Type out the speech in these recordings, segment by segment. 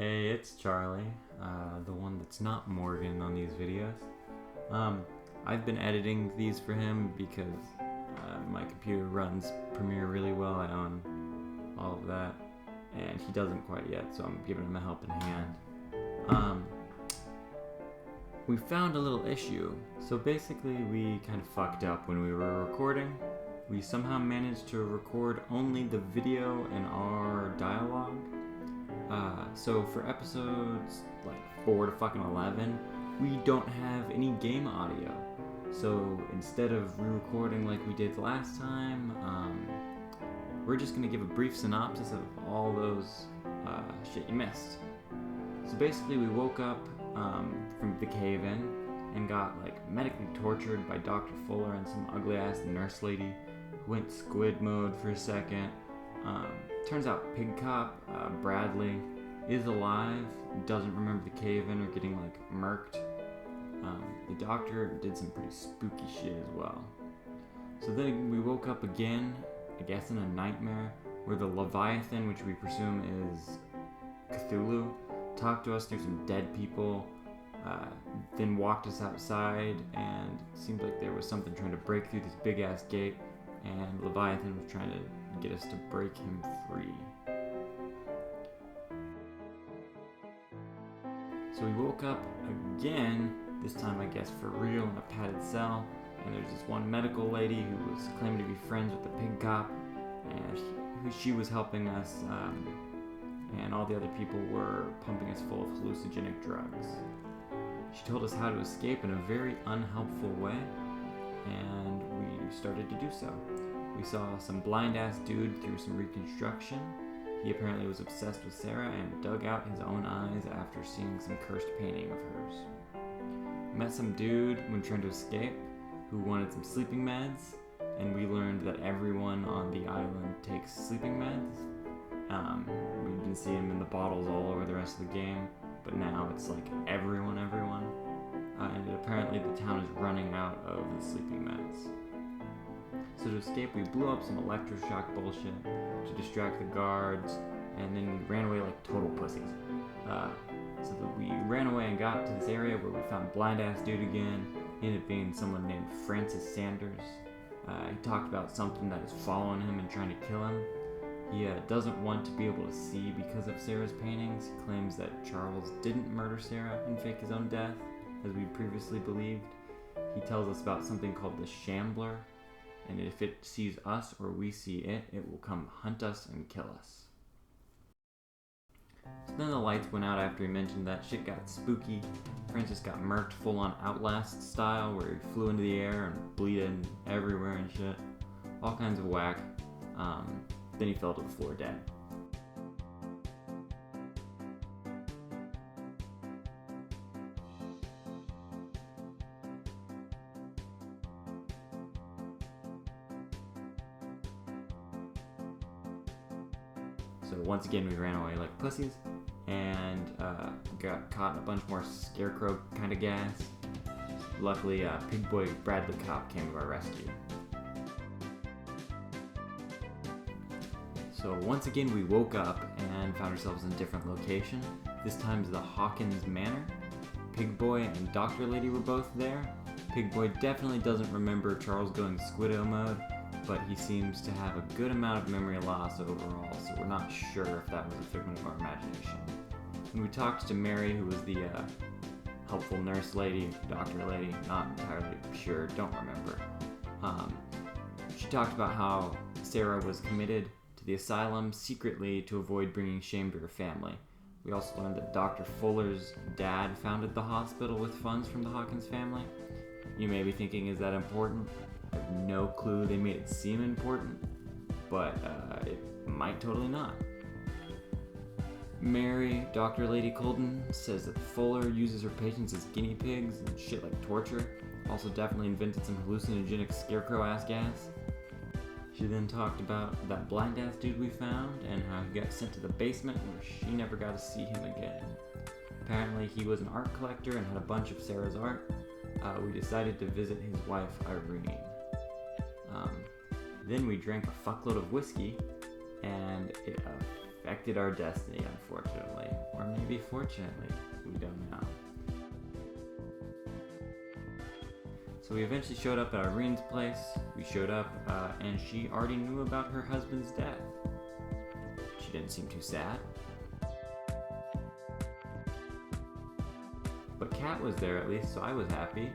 Hey, it's Charlie, the one that's not Morgan on these videos. I've been editing these for him because my computer runs Premiere really well. I own all of that, and he doesn't quite yet, so I'm giving him a helping hand. We found a little issue. So basically, we kind of fucked up when we were recording. We somehow managed to record only the video and our dialogue. So for episodes like 4 to fucking 11, we don't have any game audio. So instead of re-recording like we did last time, we're just gonna give a brief synopsis of all those shit you missed. So basically, we woke up from the cave-in and got medically tortured by Dr. Fuller and some ugly-ass nurse lady who went squid mode for a second. Turns out Pig Cop, Bradley, is alive, doesn't remember the cave-in or getting murked. The doctor did some pretty spooky shit as well. So then we woke up again, I guess in a nightmare, where the Leviathan, which we presume is Cthulhu, talked to us through some dead people, then walked us outside, and it seemed like there was something trying to break through this big-ass gate, and Leviathan was trying to get us to break him free. So we woke up again, this time I guess for real, in a padded cell, and there's this one medical lady who was claiming to be friends with the pig cop, and she was helping us, and all the other people were pumping us full of hallucinogenic drugs. She told us how to escape in a very unhelpful way, and we started to do so. We saw some blind-ass dude through some reconstruction. He apparently was obsessed with Sarah and dug out his own eyes after seeing some cursed painting of hers. Met some dude when trying to escape who wanted some sleeping meds, and we learned that everyone on the island takes sleeping meds. We didn't see him in the bottles all over the rest of the game, but now it's everyone. And apparently the town is running out of the sleeping meds. So to escape, we blew up some electroshock bullshit to distract the guards, and then we ran away like total pussies. So that we ran away and got to this area where we found blind-ass dude again. He ended up being someone named Francis Sanders. He talked about something that is following him and trying to kill him. He doesn't want to be able to see because of Sarah's paintings. He claims that Charles didn't murder Sarah and fake his own death, as we previously believed. He tells us about something called the Shambler, and if it sees us or we see it, it will come hunt us and kill us. So then the lights went out after he mentioned that. Shit got spooky. Francis got murked full-on Outlast style, where he flew into the air and bleeding everywhere and shit. All kinds of whack. Then he fell to the floor dead. So once again we ran away like pussies, and got caught in a bunch more scarecrow kind of gas. Luckily, Pig Boy Bradley Cop came to our rescue. So once again we woke up and found ourselves in a different location. This time is the Hawkins Manor. Pig Boy and Dr. Lady were both there. Pig Boy definitely doesn't remember Charles going Squiddo mode, but he seems to have a good amount of memory loss overall, so we're not sure if that was a figment of our imagination. And we talked to Mary, who was the helpful nurse lady, doctor lady, not entirely sure, don't remember. She talked about how Sarah was committed to the asylum secretly to avoid bringing shame to her family. We also learned that Dr. Fuller's dad founded the hospital with funds from the Hawkins family. You may be thinking, is that important? I have no clue. They made it seem important, but it might totally not. Mary, Dr. Lady Colton, says that Fuller uses her patients as guinea pigs and shit like torture. Also definitely invented some hallucinogenic scarecrow-ass gas. She then talked about that blind-ass dude we found and how he got sent to the basement where she never got to see him again. Apparently he was an art collector and had a bunch of Sarah's art. We decided to visit his wife, Irene. Then we drank a fuckload of whiskey, and it affected our destiny, unfortunately. Or maybe fortunately, we don't know. So we eventually showed up at Irene's place. We showed up, and she already knew about her husband's death. She didn't seem too sad. But Kat was there at least, so I was happy.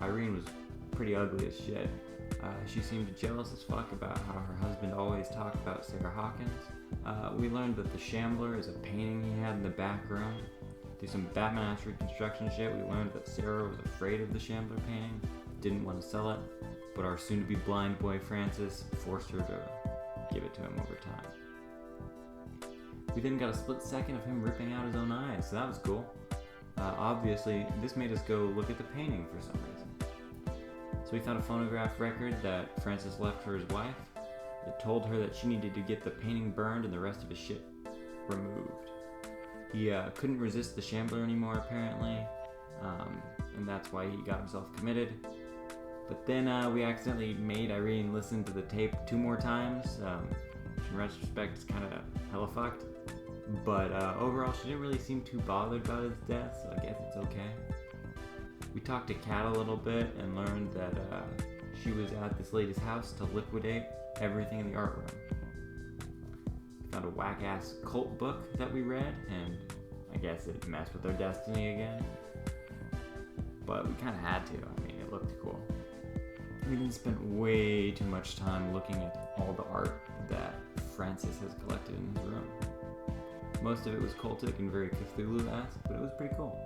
Irene was pretty ugly as shit. She seemed jealous as fuck about how her husband always talked about Sarah Hawkins. We learned that the Shambler is a painting he had in the back room. Through some Batman-ass reconstruction shit, we learned that Sarah was afraid of the Shambler painting, didn't want to sell it, but our soon-to-be blind boy Francis forced her to give it to him over time. We then got a split second of him ripping out his own eyes, so that was cool. Obviously, this made us go look at the painting for some reason. So we found a phonograph record that Francis left for his wife. It told her that she needed to get the painting burned and the rest of his shit removed. He couldn't resist the Shambler anymore, apparently, and that's why he got himself committed. But then we accidentally made Irene listen to the tape 2 more times, which in retrospect is kind of hella fucked. But overall, she didn't really seem too bothered about his death, so I guess it's okay. We talked to Kat a little bit and learned that she was at this lady's house to liquidate everything in the art room. Found a whack-ass cult book that we read, and I guess it messed with our destiny again. But we kind of had to. I mean, it looked cool. We then spent way too much time looking at all the art that Francis has collected in his room. Most of it was cultic and very Cthulhu-esque, but it was pretty cool.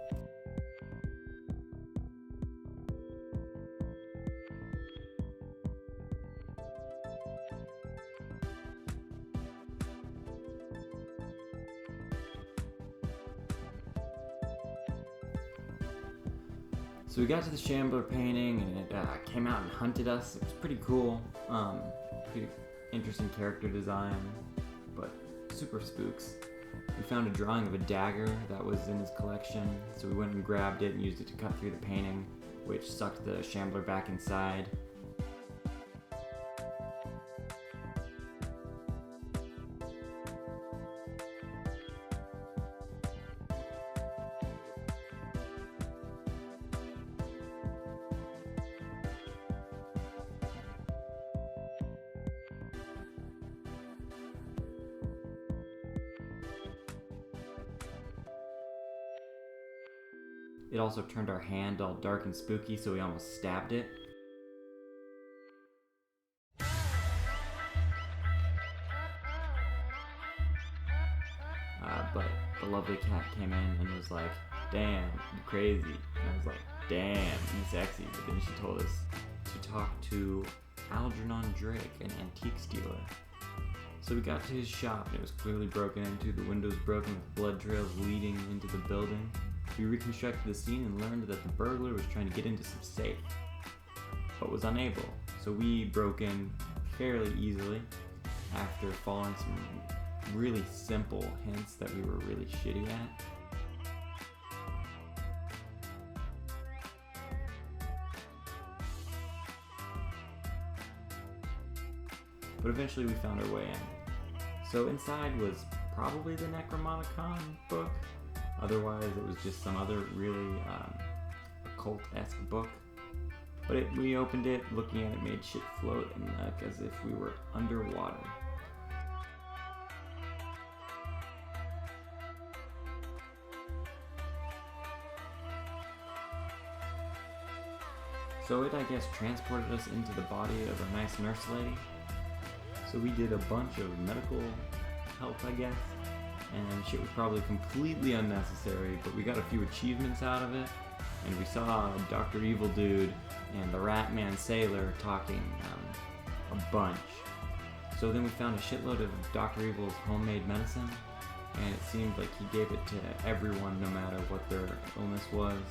So we got to the Shambler painting, and it came out and hunted us. It was pretty cool. Pretty interesting character design, but super spooks. We found a drawing of a dagger that was in his collection, so we went and grabbed it and used it to cut through the painting, which sucked the Shambler back inside. It also turned our hand all dark and spooky, so we almost stabbed it. But the lovely Cat came in and was like, "Damn, you crazy." And I was like, "Damn, you sexy." But then she told us to talk to Algernon Drake, an antiques dealer. So we got to his shop, and it was clearly broken into, the windows broken with blood trails leading into the building. We reconstructed the scene and learned that the burglar was trying to get into some safe, but was unable. So we broke in fairly easily after following some really simple hints that we were really shitty at. But eventually we found our way in. So inside was probably the Necromonicon book. Otherwise it was just some other really occult-esque book. But we opened it, looking at it made shit float and look as if we were underwater. So it, I guess, transported us into the body of a nice nurse lady. So we did a bunch of medical help, I guess, and shit was probably completely unnecessary, but we got a few achievements out of it, and we saw Dr. Evil Dude and the Ratman Sailor talking a bunch. So then we found a shitload of Dr. Evil's homemade medicine, and it seemed like he gave it to everyone no matter what their illness was.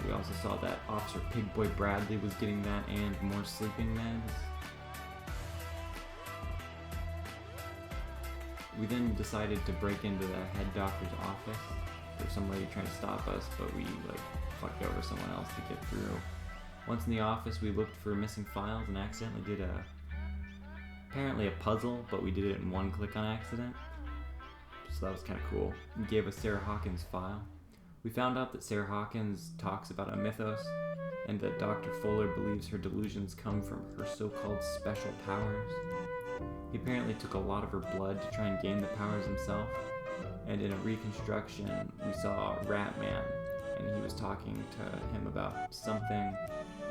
We also saw that Officer Pigboy Bradley was getting that and more sleeping meds. We then decided to break into the head doctor's office. There was some lady trying to stop us, but we fucked over someone else to get through. Once in the office, we looked for missing files and accidentally did a apparently a puzzle, but we did it in one click on accident. So that was kind of cool. He gave us Sarah Hawkins' file. We found out that Sarah Hawkins talks about a mythos, and that Dr. Fuller believes her delusions come from her so-called special powers. He apparently took a lot of her blood to try and gain the powers himself, and in a reconstruction, we saw Rat Man, and he was talking to him about something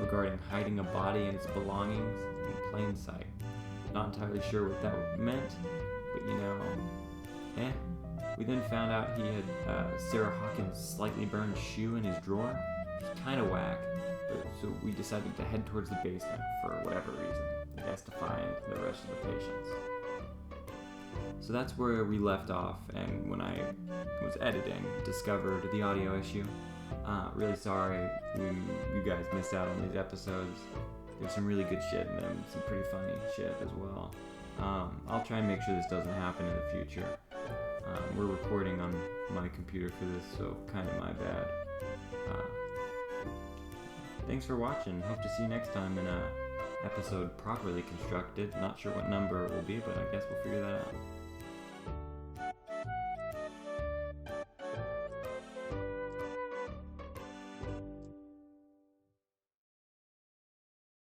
regarding hiding a body and its belongings in plain sight. Not entirely sure what that meant, but We then found out he had Sarah Hawkins' slightly burned shoe in his drawer, which is kind of whack, but so we decided to head towards the basement for whatever reason. I guess to find the rest of the patients. So that's where we left off, and when I was editing, discovered the audio issue. Really sorry you guys missed out on these episodes. There's some really good shit in them, some pretty funny shit as well. I'll try and make sure this doesn't happen in the future. We're recording on my computer for this, so kind of my bad. Thanks for watching. Hope to see you next time in a episode properly constructed. Not sure what number it will be, but I guess we'll figure that out.